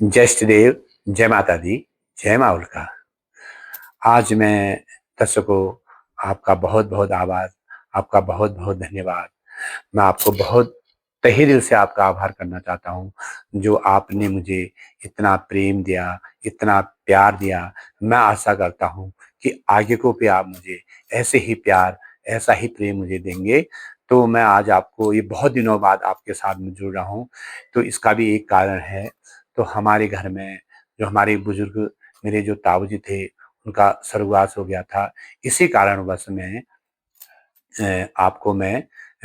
जय इष्टदेव, जय माता दी, जय माँ उल्का। आज मैं दर्शकों आपका बहुत-बहुत आभार, आपका बहुत-बहुत धन्यवाद। मैं आपको बहुत तहे दिल से आपका आभार करना चाहता हूँ, जो आपने मुझे इतना प्रेम दिया, इतना प्यार दिया। मैं आशा करता हूँ कि आगे को भी आप मुझे ऐसे ही प्यार, ऐसा ही प्रेम मुझे देंगे। तो मैं आज आपको ये बहुत दिनों बाद आपके साथ में जुड़ रहा हूँ, तो इसका भी एक कारण है। तो हमारे घर में जो हमारे बुजुर्ग मेरे जो ताऊजी थे, उनका स्वर्गवास हो गया था। इसी कारणवश आपको मैं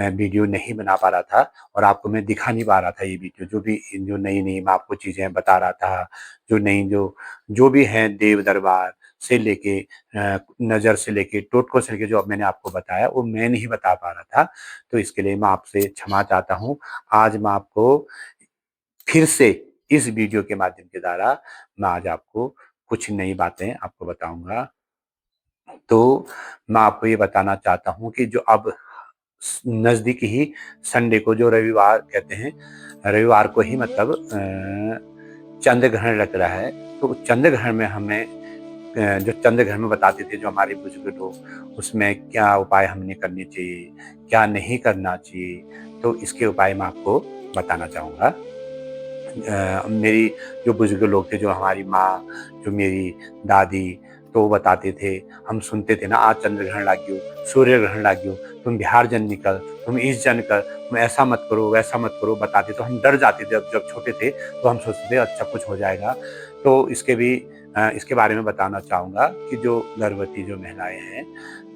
वीडियो नहीं बना पा रहा था और आपको मैं दिखा नहीं पा रहा था ये वीडियो। जो नई-नई मैं आपको चीज़ें बता रहा था, जो नई जो भी हैं देव दरबार से लेके नज़र से लेके, टोटकों से लेके जो अब मैंने आपको बताया, वो मैं नहीं बता पा रहा था। तो इसके लिए मैं आपसे क्षमा चाहता हूँ। आज मैं आपको फिर से इस वीडियो के माध्यम के द्वारा मैं आज आपको कुछ नई बातें आपको बताऊँगा। तो मैं आपको ये बताना चाहता हूँ कि जो अब नज़दीक ही संडे को जो रविवार कहते हैं, रविवार को ही मतलब चंद्र ग्रहण लग रहा है। तो चंद्र ग्रहण में हमें जो चंद्र ग्रहण में बताते थे जो हमारे बुजुर्ग लोग, उसमें क्या उपाय हमने करने चाहिए, क्या नहीं करना चाहिए, तो इसके उपाय मैं आपको बताना चाहूँगा। मेरी जो बुजुर्ग लोग थे, जो हमारी माँ, जो मेरी दादी, तो वो बताते थे, हम सुनते थे ना, आज चंद्र ग्रहण लाग्यो, सूर्य ग्रहण लाग्यो, तुम बिहार जन निकल, तुम इस जन कर, तुम ऐसा मत करो, वैसा मत करो, बताते तो हम डर जाते थे। जब छोटे थे तो हम सोचते थे अच्छा कुछ हो जाएगा। तो इसके बारे में बताना चाहूँगा कि जो गर्भवती जो महिलाएँ हैं,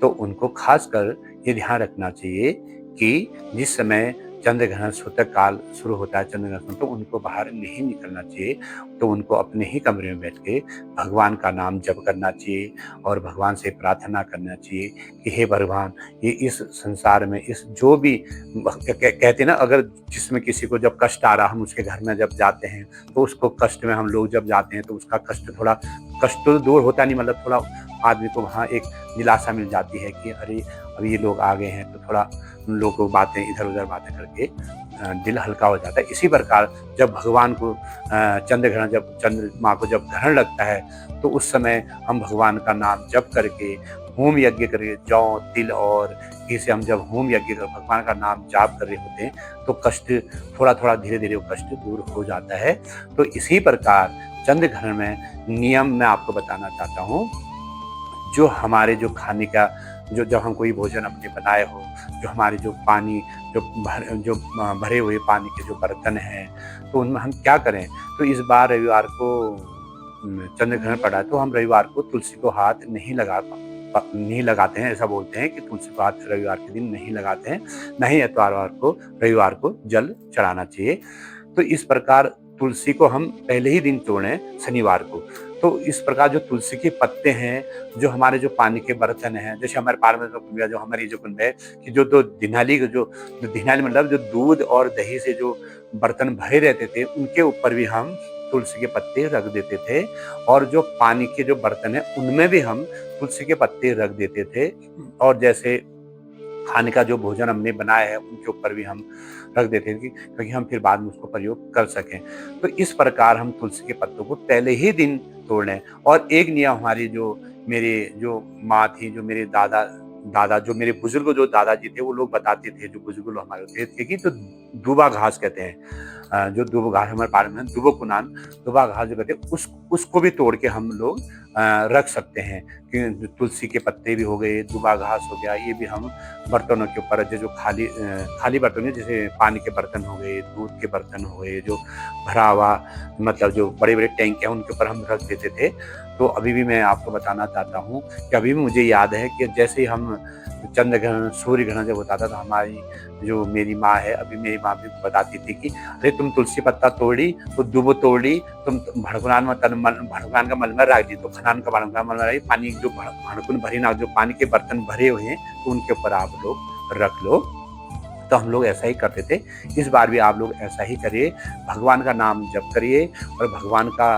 तो उनको ख़ासकर ये ध्यान रखना चाहिए कि जिस समय चंद्र ग्रहण सूतक काल शुरू होता है, चंद्र ग्रहण, तो उनको बाहर नहीं निकलना चाहिए। तो उनको अपने ही कमरे में बैठ के भगवान का नाम जप करना चाहिए और भगवान से प्रार्थना करना चाहिए कि हे भगवान, ये इस संसार में इस जो भी कहते हैं ना, अगर जिसमें किसी को जब कष्ट आ रहा, हम उसके घर में जब जाते हैं, तो उसको कष्ट में हम लोग जब जाते हैं तो उसका कष्ट तो दूर होता नहीं, मतलब थोड़ा आदमी को वहाँ एक दिलासा मिल जाती है कि अरे अब ये लोग आ गए हैं, तो थोड़ा उन लोगों को बातें इधर-उधर बातें करके दिल हल्का हो जाता है। इसी प्रकार जब भगवान को चंद्र ग्रहण, जब चंद्रमा को जब ग्रहण लगता है, तो उस समय हम भगवान का नाम जप करके, होम यज्ञ करके, जौ, तिल और घी से हम जब होम यज्ञ कर भगवान का नाम जाप कर रहे होते हैं, तो कष्ट थोड़ा-थोड़ा, धीरे-धीरे वो कष्ट दूर हो जाता है। तो इसी प्रकार चंद्र ग्रहण में नियम मैं आपको बताना चाहता हूँ। जो हमारे जो खाने का जो जब हम कोई भोजन अपने बनाए हो, जो हमारे जो पानी भरे हुए पानी के जो बर्तन हैं, तो उनमें हम क्या करें? तो इस बार रविवार को चंद्र ग्रहण पड़ा है, तो हम रविवार को तुलसी को हाथ नहीं लगाते हैं। ऐसा बोलते हैं कि तुलसी को हाथ रविवार के दिन नहीं लगाते हैं, ना ही इतवार को रविवार को जल चढ़ाना चाहिए। तो इस प्रकार तुलसी को हम पहले ही दिन तोड़ें शनिवार को। तो इस प्रकार जो तुलसी के पत्ते हैं, जो हमारे जो पानी के बर्तन हैं, जैसे हमारे पारंपरिक कुंड है, जो हमारी जो कुंड है कि जो दिनाली मतलब जो दूध और दही से जो बर्तन भरे रहते थे, उनके ऊपर भी हम तुलसी के पत्ते रख देते थे और जो पानी के जो बर्तन हैं, उनमें भी हम तुलसी के पत्ते रख देते थे। और जैसे खाने का जो भोजन हमने बनाया है, उनके ऊपर भी हम रख देते थे क्योंकि हम फिर बाद में उसको प्रयोग कर सकें। तो इस प्रकार हम तुलसी के पत्तों को पहले ही दिन तोड़ लें। और एक नियम हमारी जो मेरे जो माँ थी, जो मेरे दादा दादा जो मेरे बुजुर्ग जो दादाजी थे, वो लोग बताते थे, जो बुजुर्ग लोग हमारे होते थे कि जो दूबा घास कहते हैं, जो दूबा घास हमारे पास में दूबो कुनान, दूबा घास जो कहते हैं, उसको भी तोड़ के हम लोग रख सकते हैं कि तुलसी के पत्ते भी हो गए, दूबा घास हो गया, ये भी हम बर्तनों के ऊपर जो खाली बर्तन है, जैसे पानी के बर्तन हो गए, दूध के बर्तन हो गए, जो भरा हुआ मतलब जो बड़े-बड़े टैंक हैं, उनके ऊपर हम रख देते थे। तो अभी भी मैं आपको बताना चाहता हूँ कि अभी भी मुझे याद है कि जैसे ही हम चंद्र ग्रहण, सूर्य ग्रहण जब होता था, तो हमारी जो मेरी माँ है, अभी मेरी माँ भी बताती थी कि अरे तुम तुलसी पत्ता तोड़ी, तो दूबो तोड़ी, तुम भड़कुनान का मलमल रख दी, तो खनान का भड़कुनान मलमल रख दी, पानी जो भड़कुन भरी ना, जो पानी के बर्तन भरे हुए हैं, तो उनके ऊपर आप लोग रख लो। तो हम लोग ऐसा ही करते थे। इस बार भी आप लोग ऐसा ही करिए, भगवान का नाम जप करिए और भगवान का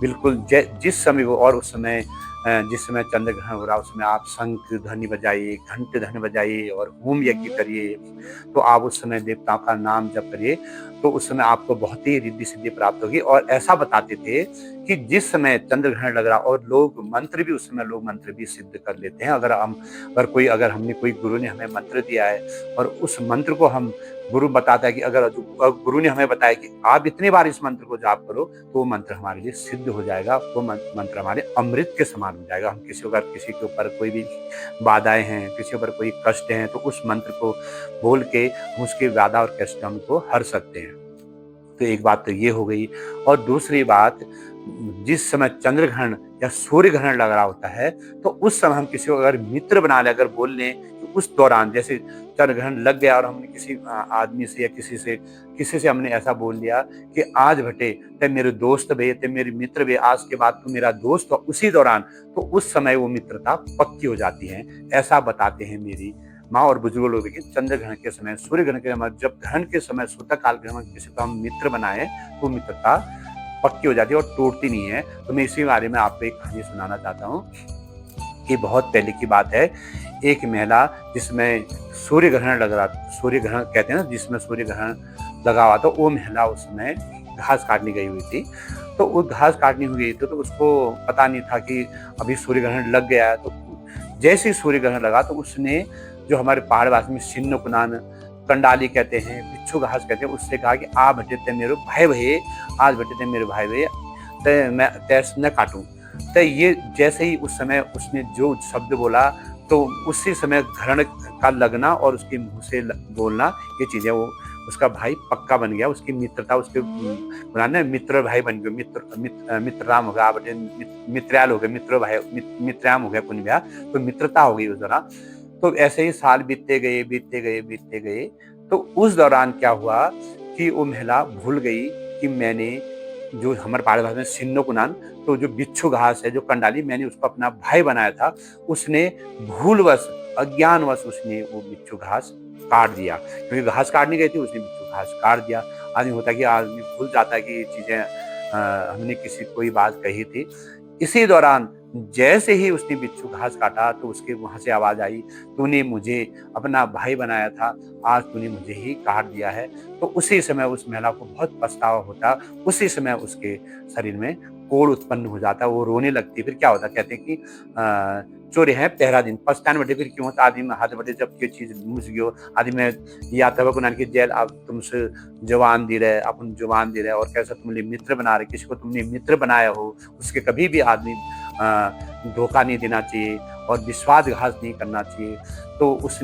बिल्कुल जिस समय वो, और उस समय जिस समय चंद्र ग्रहण हो रहा है उसमें आप शंख ध्वनि बजाइए, घंट ध्वनि बजाइए और होम यज्ञ करिए। तो आप उस समय देवताओं का नाम जप करिए, तो उस समय आपको बहुत ही रिद्धि सिद्धि प्राप्त होगी। और ऐसा बताते थे कि जिस समय चंद्र ग्रहण लग रहा और लोग मंत्र भी उस समय लोग मंत्र भी सिद्ध कर लेते हैं। अगर हमने कोई गुरु ने हमें मंत्र दिया है और उस मंत्र को हम गुरु बताता है कि गुरु ने हमें बताया कि आप इतनी बार इस मंत्र को जाप करो तो वो मंत्र हमारे लिए सिद्ध हो जाएगा, वो मंत्र हमारे अमृत के समान हो जाएगा। हम किसी के ऊपर कोई भी बाधाएं हैं, किसी के ऊपर कोई कष्ट हैं, तो उस मंत्र को बोल के हम उसकी बाधा और कष्ट हमको हर सकते हैं। तो एक बात तो ये हो गई। और दूसरी बात, जिस समय चंद्र ग्रहण या सूर्य ग्रहण लग रहा होता है तो उस समय हम किसी को अगर मित्र बना ले, अगर बोल लें कि उस दौरान जैसे चंद्र ग्रहण लग गया और हमने किसी आदमी से या किसी से हमने ऐसा बोल दिया कि आज बटे ते मेरे दोस्त भे, ते मेरे मित्र भे, आज के बाद तू मेरा दोस्त हो, उसी दौरान तो उस समय वो मित्रता पक्की हो जाती है। ऐसा बताते हैं मेरी माँ और बुजुर्ग लोग भी कि चंद्र ग्रहण के समय, सूर्य ग्रहण के समय, जब ग्रहण के समय सूतक काल ग्रहण में किसी को हम मित्र बनाए तो मित्रता पक्की हो जाती है और टूटती नहीं है। तो मैं इसी बारे में आपको एक कहानी सुनाना चाहता हूँ कि बहुत पहले की बात है। एक महिला जिसमें सूर्य ग्रहण लग रहा, सूर्य ग्रहण कहते हैं ना, जिसमें सूर्य ग्रहण लगा हुआ था, वो महिला उसमें घास काटने गई हुई थी। तो वो घास काटने हुई गई थी तो उसको पता नहीं था कि अभी सूर्य ग्रहण लग गया है। तो जैसे ही सूर्य ग्रहण लगा तो उसने, जो हमारे पहाड़ भाषा में सिन्न कुनान, कंडाली कहते हैं, बिच्छू घास कहते हैं, उससे कहा कि आ बटे ते मेरे भाई भये, आज बटे ते मेरे भाई भये, ते मैं तैस न काटूं। तो ये जैसे ही उस समय उसने जो शब्द बोला तो उसी समय ग्रहण का लगना और उसके मुंह से बोलना, ये चीजें वो उसका भाई पक्का बन गया। उसकी मित्रता उसके पुराने मित्र भाई बन गए, मित्रराम हो गया, बटे मित्रयाल हो गए, मित्र भाई मित्रयाम हो गया कुन ब्याह, तो मित्रता हो गई उस दौरान। तो ऐसे ही साल बीतते गए। तो उस दौरान क्या हुआ कि वो महिला भूल गई कि मैंने, जो हमारे पहाड़ी भाषा में सिन्नो कुनान, तो जो बिच्छू घास है, जो कंडाली, मैंने उसको अपना भाई बनाया था। उसने भूलवश, अज्ञानवश उसने वो बिच्छू घास काट दिया, क्योंकि घास काटने गई थी, उसने बिच्छू घास काट दिया। आदमी होता है कि आदमी भूल जाता है कि ये चीजें हमने किसी कोई बात कही थी। इसी दौरान जैसे ही उसने बिच्छू घास काटा तो उसके वहां से आवाज आई, तूने मुझे अपना भाई बनाया था, आज तूने मुझे ही काट दिया है। तो उसी समय उस महिला को बहुत पछतावा होता, उसी समय उसके शरीर में कोढ़ उत्पन्न हो जाता, वो रोने लगती। फिर क्या होता, कहते हैं कि चोरी है पहला दिन पछतान बटे, फिर क्यों होता, आदमी में हाथ बटे जब कोई चीज मुझ गयो, आदमी में या तब की जेल, अब तुमसे जवान दे रहे, अपन जवान दे रहे, और कैसा तुमने मित्र बना रहे, किसी को तुमने मित्र बनाया हो, उसके कभी भी आदमी धोखा नहीं देना चाहिए और विश्वासघात नहीं करना चाहिए। तो उस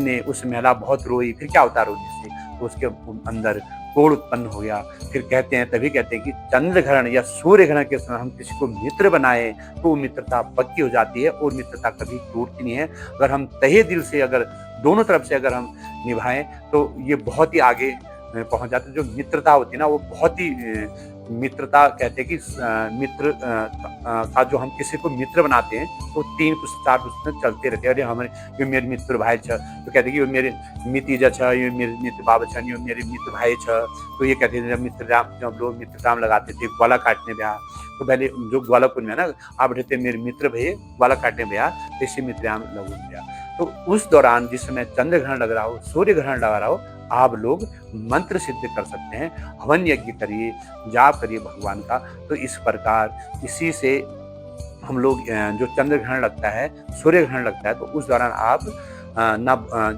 महिला बहुत रोई। फिर क्या होता रोने से, तो उसके अंदर कोढ़ उत्पन्न हो गया। फिर तभी कहते हैं कि चंद्र ग्रहण या सूर्य ग्रहण के समय हम किसी को मित्र बनाए तो वो मित्रता पक्की हो जाती है और मित्रता कभी टूटती नहीं है। अगर हम तहे दिल से, अगर दोनों तरफ से अगर हम निभाएं तो ये बहुत ही आगे पहुंच जाते हैं। जो मित्रता होती है ना, वो बहुत ही मित्रता कहते हैं कि मित्र का जो हम किसी को मित्र बनाते हैं तो 3 कुछ 4 कुछ चलते रहते हैं। अरे हमारे ये मेरे मित्र भाई छ, तो कहते हैं कि ये मेरे मितीजा छ, ये मेरे मित्र बाबा छ, ये मेरे मित्र भाई छ। तो ये कहते हैं जब लोग मित्रराम लगाते थे ग्वाला काटने ब्याह, तो पहले जो ग्वाला कुन में ना, आप रहते मेरे मित्र भैया ग्वाला काटने ब्याह, तो इसी मित्रराम लगू ब्याह। तो उस दौरान जिस समय चंद्र ग्रहण लग रहा हो, सूर्य ग्रहण लग रहा हो, आप लोग मंत्र सिद्ध कर सकते हैं, हवन यज्ञ करिए, जाप करिए भगवान का। तो इस प्रकार इसी से हम लोग जो चंद्र ग्रहण लगता है, सूर्य ग्रहण लगता है, तो उस दौरान आप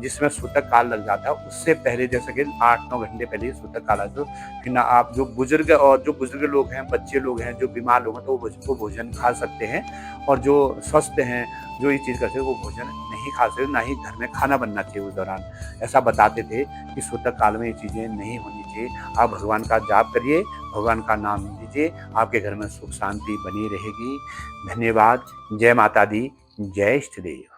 जिसमें सूतक काल लग जाता है उससे पहले, जैसे कि 8-9 घंटे पहले सूतक काल है, तो फिर ना आप जो बुजुर्ग लोग हैं, बच्चे लोग हैं, जो बीमार लोग हैं, तो वो भोजन खा सकते हैं। और जो स्वस्थ हैं, जो ये चीज़ करते हैं, वो भोजन नहीं खा सकते, ना ही घर में खाना बनना चाहिए उस दौरान। ऐसा बताते थे कि सूतक काल में ये चीज़ें नहीं होनी चाहिए। आप भगवान का जाप करिए, भगवान का नाम लीजिए, आपके घर में सुख शांति बनी रहेगी। धन्यवाद। जय माता दी, जय इष्ट देव।